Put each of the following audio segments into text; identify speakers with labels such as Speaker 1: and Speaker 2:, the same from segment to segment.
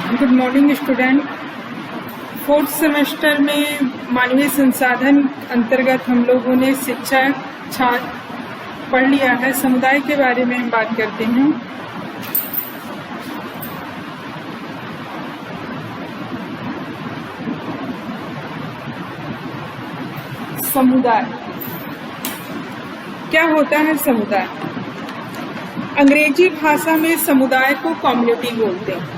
Speaker 1: Good morning student. Fourth semester में मानवीय संसाधन अंतर्गत हम लोगों ने शिक्षा छात्र पढ़ लिया है। समुदाय के बारे में हम बात करते हैं। समुदाय क्या होता है? समुदाय अंग्रेजी भाषा में समुदाय को कम्युनिटी बोलते हैं।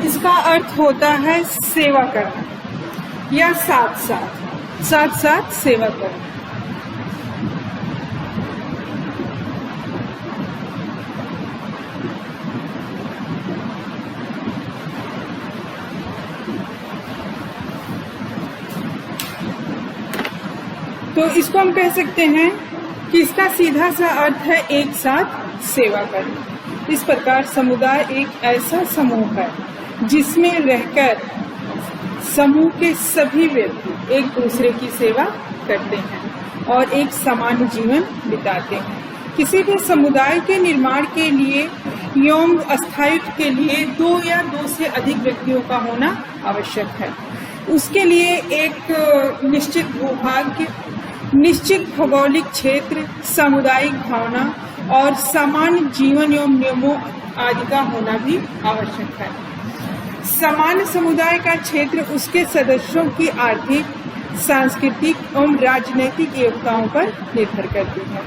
Speaker 1: इसका अर्थ होता है सेवा करना या साथ साथ सेवा करना। तो इसको हम कह सकते हैं कि इसका सीधा सा अर्थ है एक साथ सेवा करना। इस प्रकार समुदाय एक ऐसा समूह है जिसमें रहकर समूह के सभी व्यक्ति एक दूसरे की सेवा करते हैं और एक समान जीवन बिताते हैं। किसी भी समुदाय के निर्माण के लिए एवं स्थायित्व के लिए दो या दो से अधिक व्यक्तियों का होना आवश्यक है। उसके लिए एक निश्चित भूभाग्य, निश्चित भौगोलिक क्षेत्र, सामुदायिक भावना और समान जीवन एवं नियमों आदि का होना भी आवश्यक है। समान समुदाय का क्षेत्र उसके सदस्यों की आर्थिक, सांस्कृतिक एवं राजनीतिक योग्यताओं पर निर्भर करती है।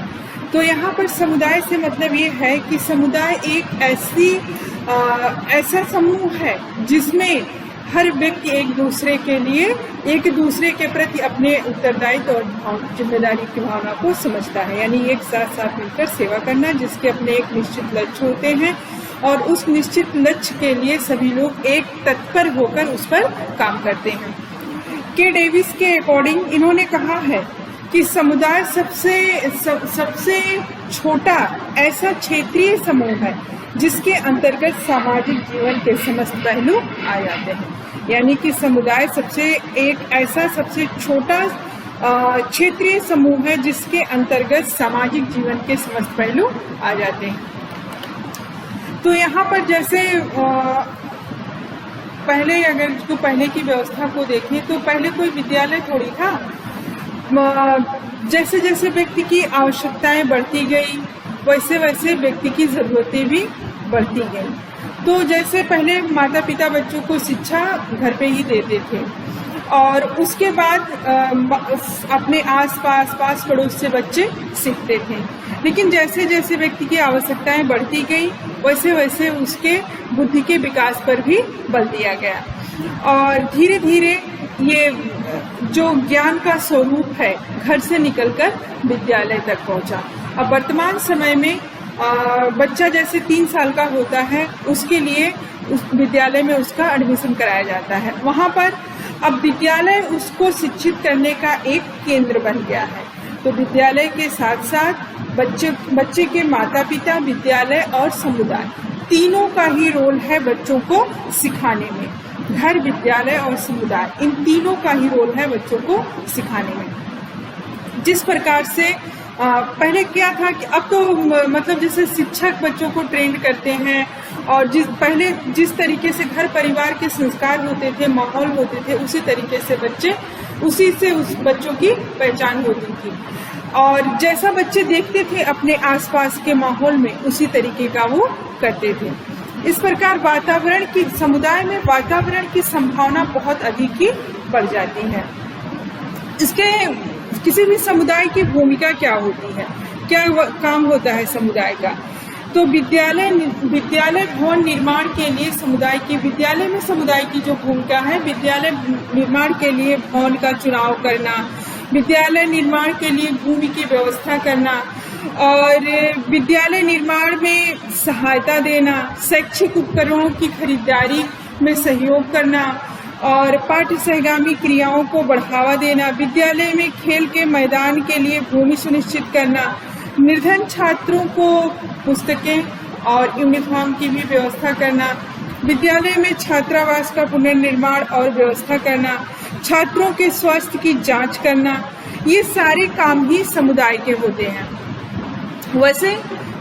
Speaker 1: तो यहाँ पर समुदाय से मतलब ये है कि समुदाय एक ऐसा समूह है जिसमें हर व्यक्ति एक दूसरे के प्रति अपने उत्तरदायित्व और जिम्मेदारी की भावना को समझता है। यानी एक साथ मिलकर सेवा करना, जिसके अपने एक निश्चित लक्ष्य होते हैं और उस निश्चित लक्ष्य के लिए सभी लोग एक तत्पर होकर उस पर काम करते हैं। के डेविस के अकॉर्डिंग इन्होंने कहा है कि समुदाय सबसे छोटा ऐसा क्षेत्रीय समूह है जिसके अंतर्गत सामाजिक जीवन के समस्त पहलू आ जाते हैं। यानी कि समुदाय सबसे छोटा क्षेत्रीय समूह है जिसके अंतर्गत सामाजिक जीवन के समस्त पहलू आ जाते हैं। तो यहाँ पर जैसे पहले की व्यवस्था को देखें तो पहले कोई विद्यालय थोड़ी था। जैसे जैसे व्यक्ति की आवश्यकताएं बढ़ती गई वैसे वैसे व्यक्ति की जरूरतें भी बढ़ती गई। तो जैसे पहले माता पिता बच्चों को शिक्षा घर पे ही देते थे और उसके बाद अपने पास पड़ोस से बच्चे सीखते थे। लेकिन जैसे जैसे व्यक्ति की आवश्यकताएं बढ़ती गई वैसे वैसे उसके बुद्धि के विकास पर भी बल दिया गया और धीरे धीरे ये जो ज्ञान का स्वरूप है घर से निकलकर विद्यालय तक पहुंचा। अब वर्तमान समय में बच्चा जैसे 3 साल का होता है उसके लिए उस विद्यालय में उसका एडमिशन कराया जाता है। वहाँ पर अब विद्यालय उसको शिक्षित करने का एक केंद्र बन गया है। तो विद्यालय के साथ साथ बच्चे के माता पिता, विद्यालय और समुदाय तीनों का ही रोल है बच्चों को सिखाने में। घर, विद्यालय और समुदाय इन तीनों का ही रोल है बच्चों को सिखाने में। जिस प्रकार से पहले क्या था कि अब तो मतलब जैसे शिक्षक बच्चों को ट्रेन करते हैं और पहले जिस तरीके से घर परिवार के संस्कार होते थे, माहौल होते थे, उसी तरीके से उसी से उस बच्चों की पहचान होती थी और जैसा बच्चे देखते थे अपने आसपास के माहौल में उसी तरीके का वो करते थे। इस प्रकार समुदाय में वातावरण की संभावना बहुत अधिक ही बढ़ जाती है। इसके किसी भी समुदाय की भूमिका क्या होती है, क्या काम होता है समुदाय का? तो विद्यालय भवन निर्माण के लिए विद्यालय में समुदाय की जो भूमिका है, विद्यालय निर्माण के लिए भवन का चुनाव करना, विद्यालय निर्माण के लिए भूमि की व्यवस्था करना और विद्यालय निर्माण में सहायता देना, शैक्षिक उपकरणों की खरीदारी में सहयोग करना और पाठ्य सहगामी क्रियाओं को बढ़ावा देना, विद्यालय में खेल के मैदान के लिए भूमि सुनिश्चित करना, निर्धन छात्रों को पुस्तकें और यूनिफॉर्म की भी व्यवस्था करना, विद्यालय में छात्रावास का पुनर्निर्माण और व्यवस्था करना, छात्रों के स्वास्थ्य की जांच करना, ये सारे काम ही समुदाय के होते हैं। वैसे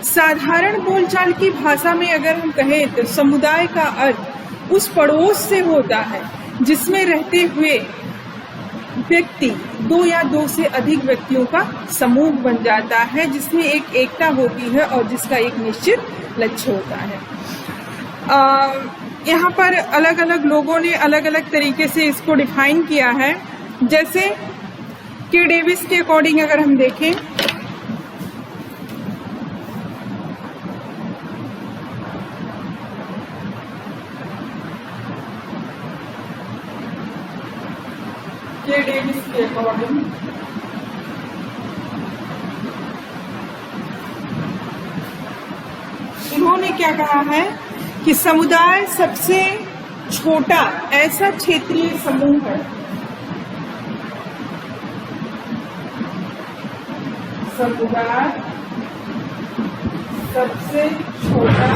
Speaker 1: साधारण बोलचाल की भाषा में अगर हम कहें तो समुदाय का अर्थ उस पड़ोस से होता है जिसमें रहते हुए व्यक्ति दो या दो से अधिक व्यक्तियों का समूह बन जाता है, जिसमें एक एकता होती है और जिसका एक निश्चित लक्ष्य होता है। यहाँ पर अलग अलग लोगों ने अलग अलग तरीके से इसको डिफाइन किया है। जैसे के डेविस के अकॉर्डिंग अगर हम देखें के डेविस के अकॉर्डिंग इन्होंने क्या कहा है कि समुदाय सबसे छोटा ऐसा क्षेत्रीय समूह है, समुदाय सबसे छोटा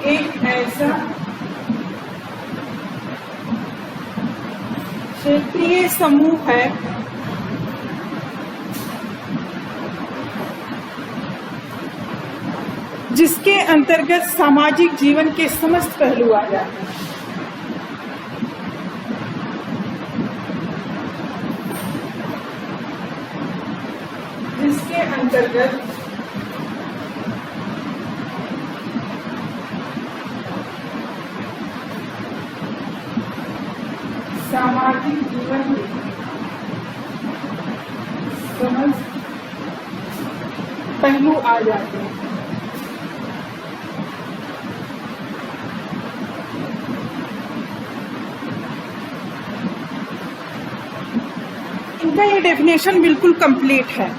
Speaker 1: एक ऐसा क्षेत्रीय समूह है जिसके अंतर्गत सामाजिक जीवन के समस्त पहलू आ जाते हैं। जिसके अंतर्गत सामाजिक जीवन के समस्त पहलू आ जाते हैं। इनका ये डेफिनेशन बिल्कुल कंप्लीट है।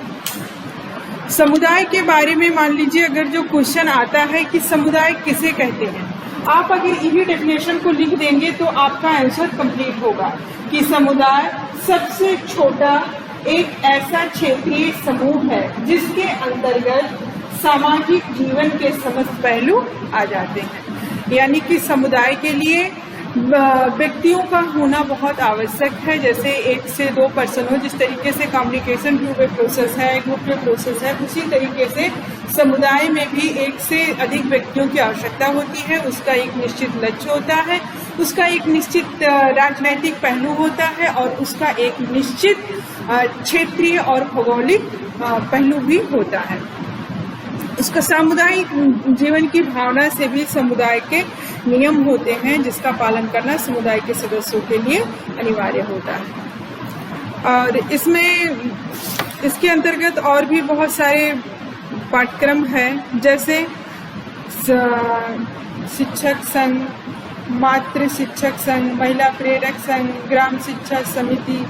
Speaker 1: समुदाय के बारे में मान लीजिए अगर जो क्वेश्चन आता है कि समुदाय किसे कहते हैं, आप अगर इसी डेफिनेशन को लिख देंगे तो आपका आंसर कंप्लीट होगा कि समुदाय सबसे छोटा एक ऐसा क्षेत्रीय समूह है जिसके अंतर्गत सामाजिक जीवन के समस्त पहलू आ जाते हैं। यानी कि समुदाय के लिए व्यक्तियों का होना बहुत आवश्यक है। जैसे एक से दो पर्सन हो, जिस तरीके से कम्युनिकेशन ग्रुप में प्रोसेस है, ग्रुप में प्रोसेस है, उसी तरीके से समुदाय में भी एक से अधिक व्यक्तियों की आवश्यकता होती है। उसका एक निश्चित लक्ष्य होता है, उसका एक निश्चित राजनैतिक पहलू होता है और उसका एक निश्चित क्षेत्रीय और भौगोलिक पहलू भी होता है। उसका सामुदायिक जीवन की भावना से भी समुदाय के नियम होते हैं जिसका पालन करना समुदाय के सदस्यों के लिए अनिवार्य होता है। और इसके अंतर्गत और भी बहुत सारे पाठ्यक्रम हैं, जैसे शिक्षक संघ, मातृ शिक्षक संघ, महिला प्रेरक संघ, ग्राम शिक्षा समिति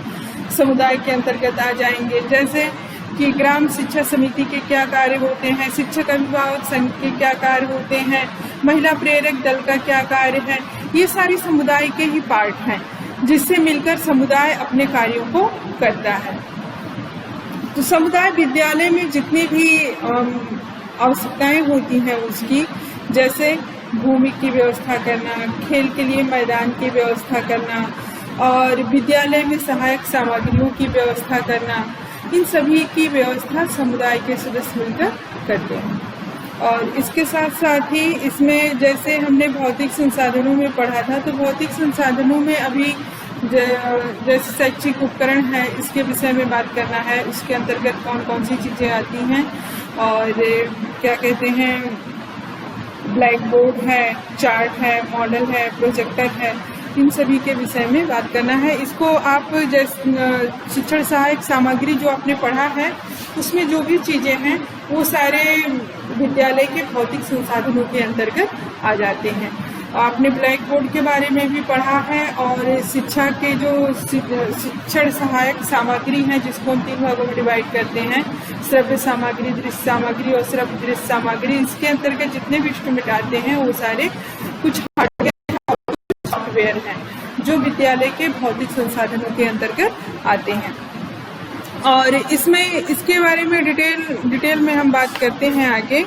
Speaker 1: समुदाय के अंतर्गत आ जाएंगे। जैसे कि ग्राम शिक्षा समिति के क्या कार्य होते हैं, शिक्षक अभिभावक संघ के क्या कार्य होते हैं, महिला प्रेरक दल का क्या कार्य है, ये सारी समुदाय के ही पार्ट हैं जिससे मिलकर समुदाय अपने कार्यों को करता है। तो समुदाय विद्यालय में जितनी भी आवश्यकताएं होती हैं उसकी, जैसे भूमि की व्यवस्था करना, खेल के लिए मैदान की व्यवस्था करना और विद्यालय में सहायक सामग्रियों की व्यवस्था करना, इन सभी की व्यवस्था समुदाय के सदस्य मिलकर करते हैं। और इसके साथ साथ ही इसमें जैसे हमने भौतिक संसाधनों में पढ़ा था, तो भौतिक संसाधनों में अभी जैसे शैक्षिक उपकरण है, इसके विषय में बात करना है। उसके अंतर्गत कौन कौन सी चीज़ें आती हैं और क्या कहते हैं, ब्लैक बोर्ड है, चार्ट है, मॉडल है, प्रोजेक्टर है, इन सभी के विषय में बात करना है। इसको आप जैसे शिक्षण सहायक सामग्री जो आपने पढ़ा है उसमें जो भी चीज़ें हैं वो सारे विद्यालय के भौतिक संसाधनों के अंतर्गत आ जाते हैं। आपने ब्लैक बोर्ड के बारे में भी पढ़ा है और शिक्षा के जो शिक्षण सहायक सामग्री हैं जिसको हम 3 भागों में डिवाइड करते हैं, श्रव्य सामग्री, दृश्य सामग्री और श्रव्य दृश्य सामग्री, इसके अंतर्गत जितने भी इंस्ट्रूमेंट आते हैं वो सारे कुछ सॉफ्टवेयर हैं जो विद्यालय के भौतिक संसाधनों के अंतर्गत आते हैं। और इसमें इसके बारे में डिटेल में हम बात करते हैं आगे।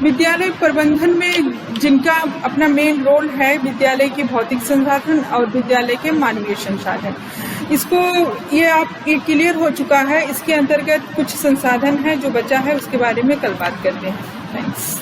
Speaker 1: विद्यालय प्रबंधन में जिनका अपना मेन रोल है, विद्यालय के भौतिक संसाधन और विद्यालय के मानवीय संसाधन, इसको ये क्लियर हो चुका है। इसके अंतर्गत कुछ संसाधन है जो बचा है, उसके बारे में कल बात करते हैं। थैंक्स।